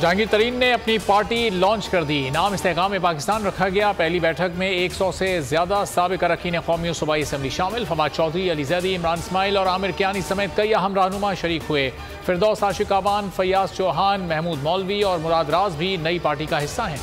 जहांगीर तरीन ने अपनी पार्टी लॉन्च कर दी। नाम इस्तेहकाम पाकिस्तान रखा गया। पहली बैठक में 100 से ज्यादा साबिक अरकान कौमी और सूबाई असम्बली शामिल। फवाद चौधरी, अली जैदी, इमरान इस्माइल और आमिर कियानी समेत कई अहम रहनुमा शरीक हुए। फिरदौस आशिक आबान, फयाज चौहान, महमूद मौलवी और मुराद राज भी नई पार्टी का हिस्सा हैं।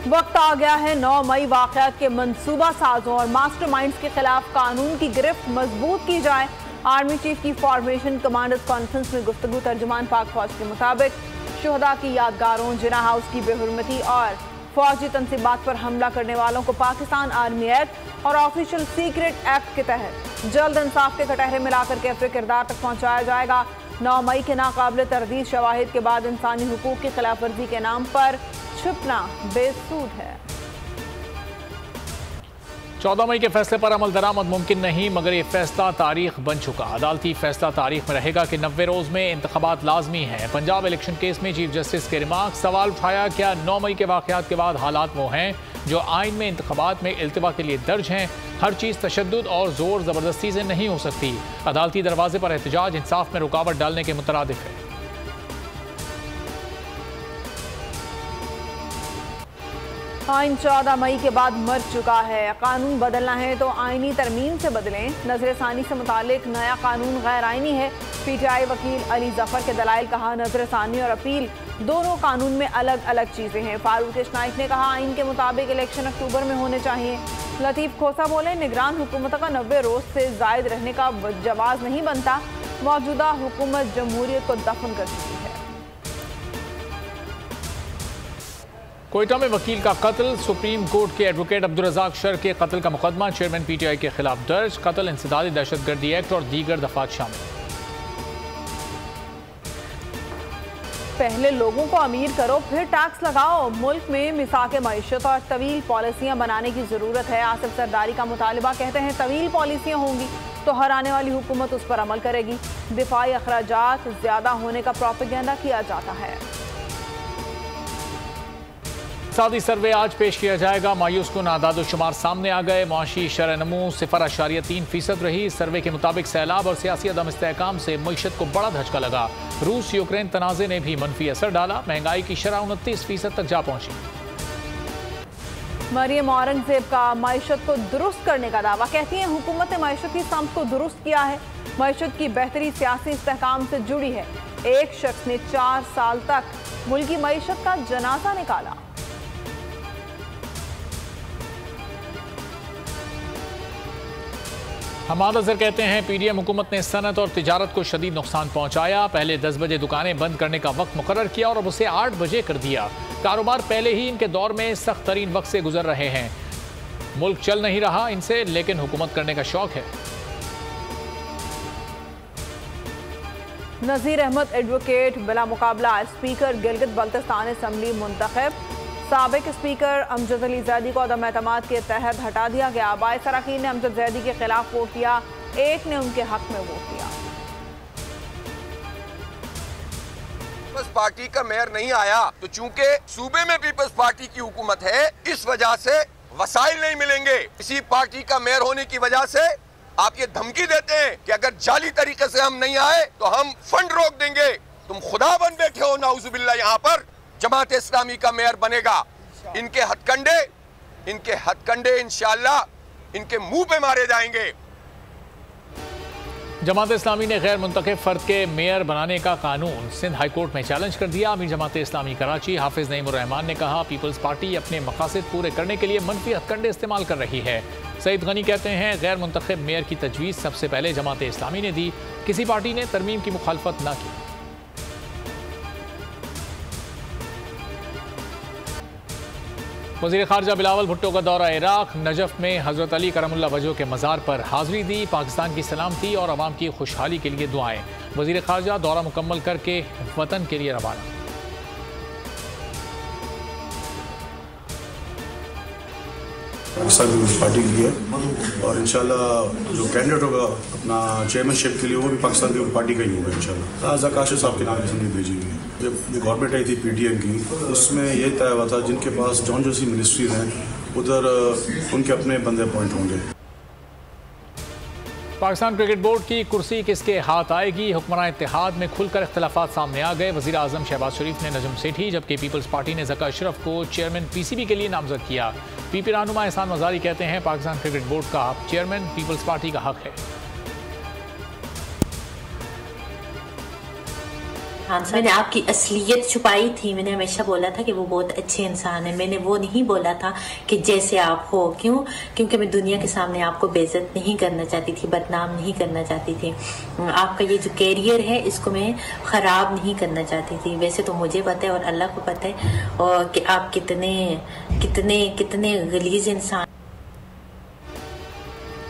वक्त आ गया है 9 मई वाक़यात के मंसूबा साजों और मास्टरमाइंड्स के खिलाफ कानून की गिरफ्त मजबूत की जाए। आर्मी चीफ की फॉर्मेशन कमांडर्स कॉन्फ्रेंस में गुफ्तगू। तर्जुमान पाक फौज के मुताबिक शुहदा की यादगारों, जिना हाउस की बेहुरमती और फौजी तनसीबात पर हमला करने वालों को पाकिस्तान आर्मी एक्ट और ऑफिशियल सीक्रेट एक्ट के तहत जल्द इंसाफ के कटहरे मिलाकर कैफरे किरदार तक पहुंचाया जाएगा। 9 मई के नाकाबिल तरदीद शवाहिद के बाद इंसानी हुकूक की खिलाफ वर्जी के नाम पर छुपना बेसूद है। 14 मई के फैसले पर अमल दरामद मुमकिन नहीं, मगर ये फैसला तारीख बन चुका। अदालती फैसला तारीख में रहेगा कि 90 रोज में इंतखाबात लाजमी है। पंजाब इलेक्शन केस में चीफ जस्टिस के रिमार्क। सवाल उठाया, क्या 9 मई के वाकयात के बाद हालात वो हैं जो आइन में इंतखाबात में इल्तिवा के लिए दर्ज हैं? हर चीज़ तशद्दुद और जोर ज़बरदस्ती से नहीं हो सकती। अदालती दरवाजे पर एहतजाज इंसाफ में रुकावट डालने के मुतरादिफ है। आइन 14 मई के बाद मर चुका है। कानून बदलना है तो आइनी तरमीम से बदलें। नजरसानी से मुतालिक नया कानून गैर आइनी है। PTI वकील अली जफर के दलाइल। कहा, नजरसानी और अपील दोनों कानून में अलग अलग चीजें हैं। फारूक नाइक ने कहा, आइन के मुताबिक इलेक्शन अक्टूबर में होने चाहिए। लतीफ खोसा बोले, निगरान हुकूमत का 90 रोज से जायद रहने का जवाज नहीं बनता। मौजूदा हुकूमत जमहूरियत को दफन कर चुकी है। कोयटा में वकील का कत्ल। सुप्रीम कोर्ट के एडवोकेट अब्दुल रज़ाक शर के कत्ल का मुकदमा चेयरमैन PTI के खिलाफ दर्ज। कत्ल, इंसदादी दहशतगर्दी एक्ट और दीगर दफात शामिल। पहले लोगों को अमीर करो, फिर टैक्स लगाओ। मुल्क में मिसाक मईशत और तवील पॉलिसियां बनाने की जरूरत है। आसिफ सरदारी का मुतालबा। कहते हैं, तवील पॉलिसियां होंगी तो हर आने वाली हुकूमत उस पर अमल करेगी। दिफाई अखराजात ज्यादा होने का प्रोपेगेंडा किया जाता है। इक़्तिसादी सर्वे आज पेश किया जाएगा। मायूस कुन आदाद शुमार सामने आ गए। मुआशी शरह-ए-नमू 0.3% रही। सर्वे के मुताबिक सैलाब और सियासी अदम इस्तेहकाम से मईशत को बड़ा धचका लगा। रूस यूक्रेन तनाज़े ने भी मनफी असर डाला। महंगाई की शरह 29% तक जा पहुंची। मरियम औरंगजेब का मईशत को दुरुस्त करने का दावा। कहती हैं, हुकूमत ने मईशत की समत को दुरुस्त किया है। मईशत की बेहतरी सियासी इस्तेहकाम से जुड़ी है। एक शख्स ने 4 साल तक मुल्क की मईशत का जनाजा निकाला। हमाद अज़हर कहते हैं, PDM हुकूमत ने सनत और तिजारत को शदीद नुकसान पहुंचाया। पहले 10 बजे दुकानें बंद करने का वक्त मुकर्रर किया और अब उसे 8 बजे कर दिया। कारोबार पहले ही इनके दौर में सख्त तरीन वक्त से गुजर रहे हैं। मुल्क चल नहीं रहा इनसे, लेकिन हुकूमत करने का शौक है। नज़ीर अहमद एडवोकेट बिला मुकाबला स्पीकर गिलगित बल्तिस्तान असम्बली मुंतखब। साबिक स्पीकर अमजद अली जैदी को अदम एतमाद के तहत हटा दिया गया। बाईस अरकान ने अमजद जैदी के खिलाफ वोट किया, एक ने उनके हक में वोट किया। पीपल्स पार्टी का मेयर नहीं आया तो चूंकि सूबे में पीपल्स पार्टी की हुकूमत है, इस वजह से वसाइल नहीं मिलेंगे। इसी पार्टी का मेयर होने की वजह से आप ये धमकी देते हैं कि अगर जाली तरीके से हम नहीं आए तो हम फंड रोक देंगे। तुम खुदा बन बैठे हो नाउजुबिल्लाह। यहाँ पर जमात इस्लामी का मेयर बनेगा। इनके हथकंडे इंशाअल्लाह इनके मुंह पे मारे जाएंगे। जमात इस्लामी ने गैर मुंतखब फर्द के मेयर बनाने का कानून सिंध हाई कोर्ट में चैलेंज कर दिया। अमीर जमात इस्लामी कराची हाफिज नईमुर रहमान ने कहा, पीपल्स पार्टी अपने मकासद पूरे करने के लिए मनफी हथकंडे इस्तेमाल कर रही है। सईद गनी कहते हैं, गैर मुंतखब मेयर की तजवीज़ सबसे पहले जमात इस्लामी ने दी, किसी पार्टी ने तरमीम की मुखालफत न की। वज़ीर ख़ारजा बिलावल भुट्टो का दौरा इराक़। नजफ़ में हज़रत अली करमुल्लाह वजह के मज़ार पर हाज़िरी दी। पाकिस्तान की सलामती और अवाम की खुशहाली के लिए दुआएं। वज़ीर ख़ारजा दौरा मुकम्मल करके वतन के लिए रवाना। पाकिस्तान पीपल्स पार्टी की है और इंशाल्लाह जो कैंडिडेट होगा अपना चेयरमैनशिप के लिए वो भी पाकिस्तान पीपल्स पार्टी का ही होगा इंशाल्लाह। राजा काशिफ साहब के नाम से भेजी हुई है। जब गवर्नमेंट आई थी PTM की, उसमें ये तय हुआ था जिनके पास जौन सी मिनिस्ट्रीज हैं उधर उनके अपने बंदे अपॉइंट होंगे। पाकिस्तान क्रिकेट बोर्ड की कुर्सी किसके हाथ आएगी? हुक्मरान इत्तेहाद में खुलकर इख्तलाफात सामने आ गए। वज़ीर आज़म शहबाज शरीफ ने नजम सेठी जबकि पीपल्स पार्टी ने ज़का अशरफ को चेयरमैन PCB के लिए नामजद किया। PP रहनुमा एहसान मज़ारी कहते हैं पाकिस्तान क्रिकेट बोर्ड का चेयरमैन पीपल्स पार्टी का हक है। हाँ, मैंने आपकी असलियत छुपाई थी। मैंने हमेशा बोला था कि वो बहुत अच्छे इंसान है। मैंने वो नहीं बोला था कि जैसे आप हो। क्योंकि मैं दुनिया के सामने आपको बेइज्जत नहीं करना चाहती थी, बदनाम नहीं करना चाहती थी। आपका ये जो कैरियर है इसको मैं ख़राब नहीं करना चाहती थी। वैसे तो मुझे पता है और अल्लाह को पता है और कि आप कितने कितने कितने गलीज़ इंसान।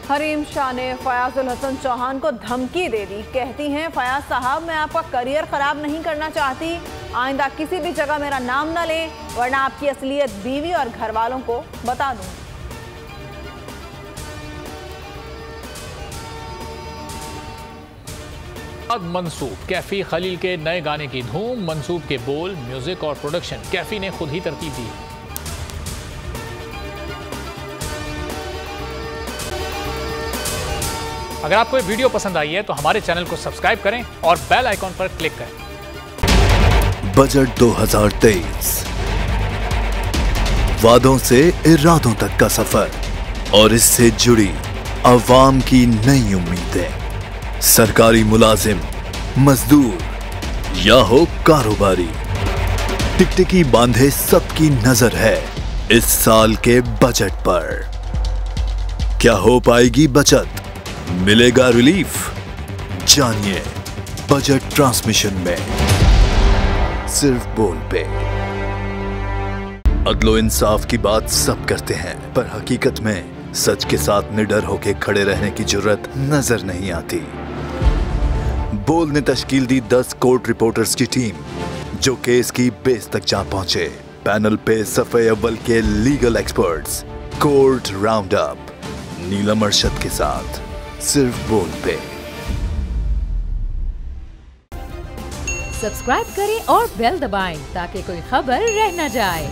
हरीम शाह ने फयाजुल हसन चौहान को धमकी दे दी। कहती हैं फयाज साहब, मैं आपका करियर ख़राब नहीं करना चाहती, आइंदा किसी भी जगह मेरा नाम न लें वरना आपकी असलियत बीवी और घर वालों को बता दूं। मंसूब कैफी खलील के नए गाने की धूम। मंसूब के बोल, म्यूजिक और प्रोडक्शन कैफी ने खुद ही तरतीब दी। अगर आपको ये वीडियो पसंद आई है तो हमारे चैनल को सब्सक्राइब करें और बेल आइकॉन पर क्लिक करें। बजट 2023, वादों से इरादों तक का सफर और इससे जुड़ी अवाम की नई उम्मीदें। सरकारी मुलाजिम, मजदूर या हो कारोबारी, टिकटिकी बांधे सबकी नजर है इस साल के बजट पर। क्या हो पाएगी बचत? मिलेगा रिलीफ? जानिए बजट ट्रांसमिशन में, सिर्फ बोल पे। अदलो इंसाफ की बात सब करते हैं पर हकीकत में सच के साथ निडर होके खड़े रहने की जुर्रत नजर नहीं आती। बोल ने तश्कील दी 10 कोर्ट रिपोर्टर्स की टीम जो केस की बेस तक जा पहुंचे। पैनल पे सफे अव्वल के legal experts, court round up Neelam Arshad के साथ, सिर्फ बोल पे। सब्सक्राइब करें और बेल दबाएं ताकि कोई खबर रह न जाए।